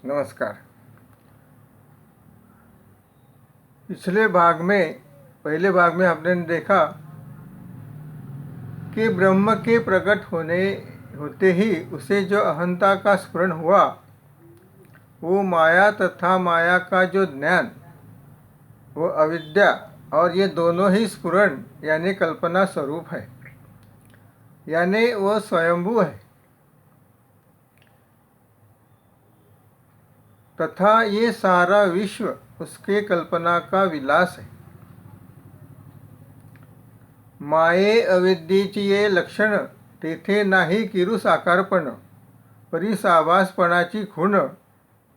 नमस्कार। पहले भाग में हमने देखा कि ब्रह्म के प्रकट होते ही उसे जो अहंता का स्फुरण हुआ वो माया तथा माया का जो ज्ञान वो अविद्या और ये दोनों ही स्फुरण यानी कल्पना स्वरूप है, यानी वो स्वयंभू है तथा ये सारा विश्व उसके कल्पना का विलास है। माये अविद्येची ये लक्षण तेथे नाही किरू साकारपण, परी साभासपणाची खूण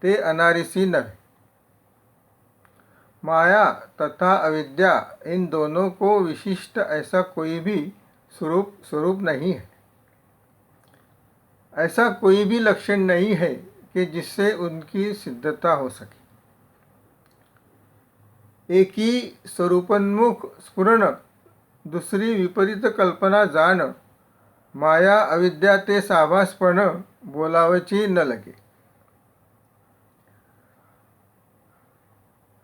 ते अनारिसी नव्हे। माया तथा अविद्या इन दोनों को विशिष्ट ऐसा कोई भी स्वरूप नहीं है, ऐसा कोई भी लक्षण नहीं है कि जिससे उनकी सिद्धता हो सके। एक ही स्वरूपोन्मुख स्फुरण, दुसरी विपरीत कल्पना जाण, माया अविद्या ते साभासपण बोलावची न लगे।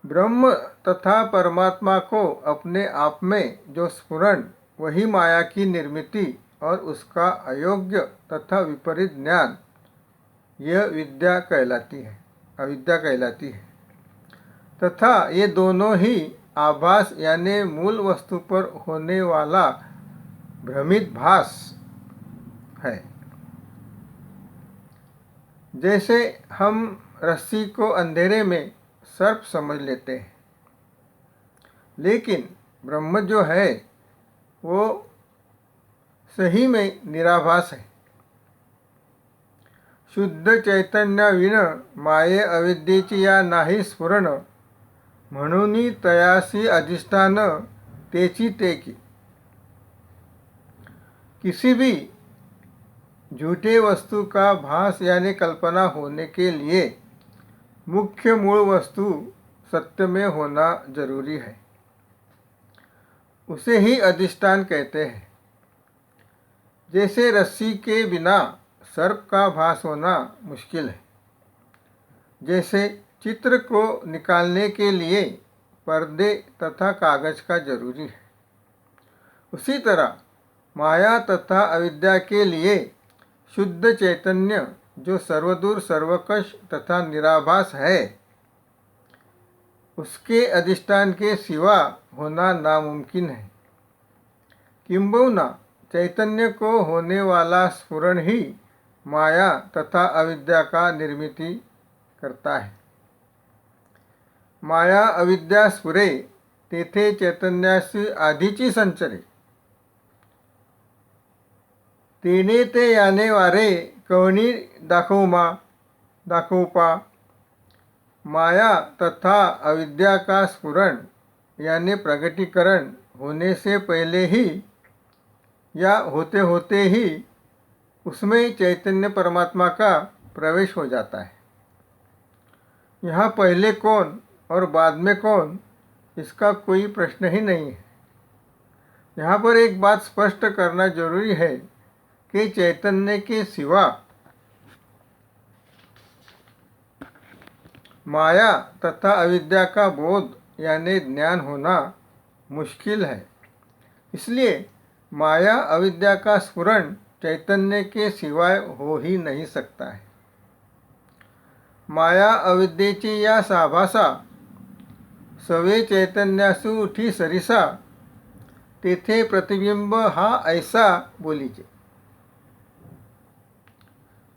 ब्रह्म तथा परमात्मा को अपने आप में जो स्फुरण, वही माया की निर्मिति और उसका अयोग्य तथा विपरीत ज्ञान, यह अविद्या कहलाती है तथा ये दोनों ही आभास यानी मूल वस्तु पर होने वाला भ्रमित भास है। जैसे हम रस्सी को अंधेरे में सर्प समझ लेते हैं, लेकिन ब्रह्म जो है वो सही में निराभास है। शुद्ध चैतन्याविण माये अविद्येची या नाही स्फुरण, म्हणून तयासी अधिष्ठान तेची तेकी। किसी भी झूठे वस्तु का भास यानी कल्पना होने के लिए मुख्य मूल वस्तु सत्य में होना जरूरी है, उसे ही अधिष्ठान कहते हैं। जैसे रस्सी के बिना सर्प का भास होना मुश्किल है, जैसे चित्र को निकालने के लिए पर्दे तथा कागज का जरूरी है, उसी तरह माया तथा अविद्या के लिए शुद्ध चैतन्य जो सर्वदूर सर्वकश तथा निराभास है, उसके अधिष्ठान के सिवा होना नामुमकिन है। किंबहुना चैतन्य को होने वाला स्फुरण ही माया तथा अविद्या का निर्मिति करता है। माया अविद्या स्फुरे तेथे चैतन्यासी आधीची संचरे, तेने ते याने वारे कवणी दाखवपा। माया तथा अविद्या का स्फुरण यानी प्रगटीकरण होने से पहले ही या होते होते ही उसमें चैतन्य परमात्मा का प्रवेश हो जाता है। यहाँ पहले कौन और बाद में कौन, इसका कोई प्रश्न ही नहीं है। यहाँ पर एक बात स्पष्ट करना जरूरी है कि चैतन्य के सिवा माया तथा अविद्या का बोध यानी ज्ञान होना मुश्किल है। इसलिए माया अविद्या का स्फुरण चैतन्य के सिवाय हो ही नहीं सकता है। माया अविद्येची या साभासा सवे चैतन्यासु उठी सरिसा, तेथे प्रतिबिंब हा ऐसा बोलीचे।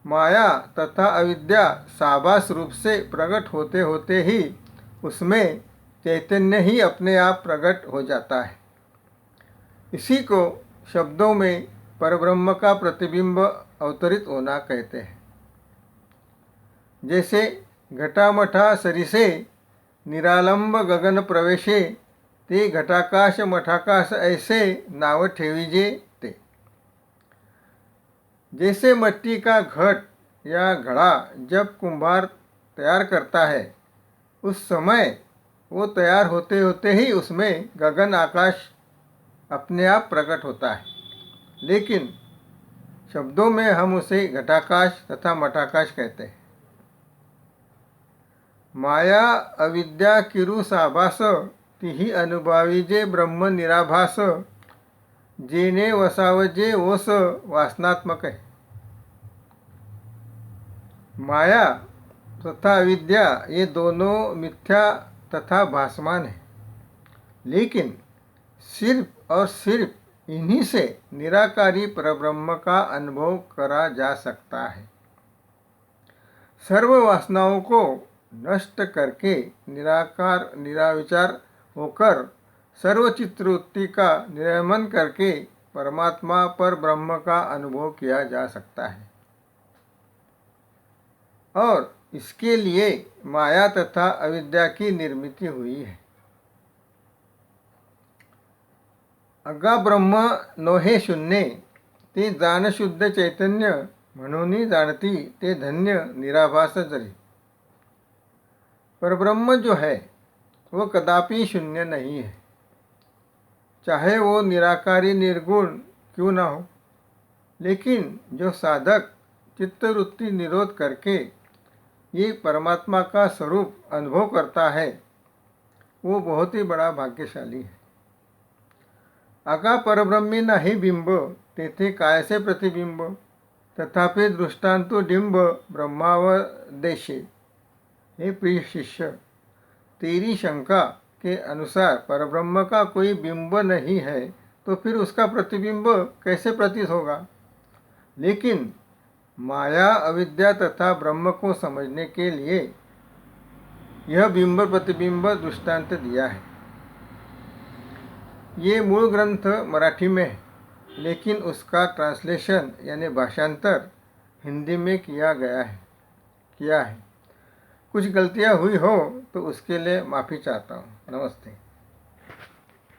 माया तथा अविद्या साभास रूप से प्रकट होते होते ही उसमें चैतन्य ही अपने आप प्रकट हो जाता है। इसी को शब्दों में परब्रह्म का प्रतिबिंब अवतरित होना कहते हैं। जैसे घटामठा सरिसे निरालंब गगन प्रवेशे, ते घटाकाश मठाकाश ऐसे नाव ठेवीजे ते। जैसे मिट्टी का घट या घड़ा जब कुंभार तैयार करता है, उस समय वो तैयार होते होते ही उसमें गगन आकाश अपने आप प्रकट होता है, लेकिन शब्दों में हम उसे घटाकाश तथा मठाकाश कहते हैं। माया अविद्या किरू साभास तिही अनुभावीजे ब्रह्म निराभास जेने वसावजे ओस वासनात्मक है। माया तथा अविद्या ये दोनों मिथ्या तथा भासमान है, लेकिन सिर्फ और सिर्फ इन्हीं से निराकारी परब्रह्म का अनुभव करा जा सकता है। सर्व वासनाओं को नष्ट करके निराकार निराविचार होकर सर्व चित्तवृत्ति का नियमन करके परमात्मा पर ब्रह्म का अनुभव किया जा सकता है, और इसके लिए माया तथा अविद्या की निर्मिति हुई है। अगा ब्रह्म नोहे शून्य ते जाण शुद्ध चैतन्य म्हणून जाणती ते धन्य निराभास जरी। परब्रह्म जो है वो कदापि शून्य नहीं है, चाहे वो निराकारी निर्गुण क्यों ना हो, लेकिन जो साधक चित्तवृत्ति निरोध करके ये परमात्मा का स्वरूप अनुभव करता है वो बहुत ही बड़ा भाग्यशाली है। आगा परब्रह्मी नाही बिंब तेथे कायसे प्रतिबिंब तथापि दृष्टांतो डिंब ब्रह्मावदेशे। हे प्रिय शिष्य, तेरी शंका के अनुसार परब्रह्म का कोई बिंब नहीं है तो फिर उसका प्रतिबिंब कैसे प्रतीत होगा। लेकिन माया अविद्या तथा ब्रह्म को समझने के लिए यह बिंब प्रतिबिंब दृष्टांत दिया है। ये मूल ग्रंथ मराठी में है, लेकिन उसका ट्रांसलेशन यानी भाषांतर हिंदी में किया है। कुछ गलतियां हुई हो तो उसके लिए माफ़ी चाहता हूँ। नमस्ते।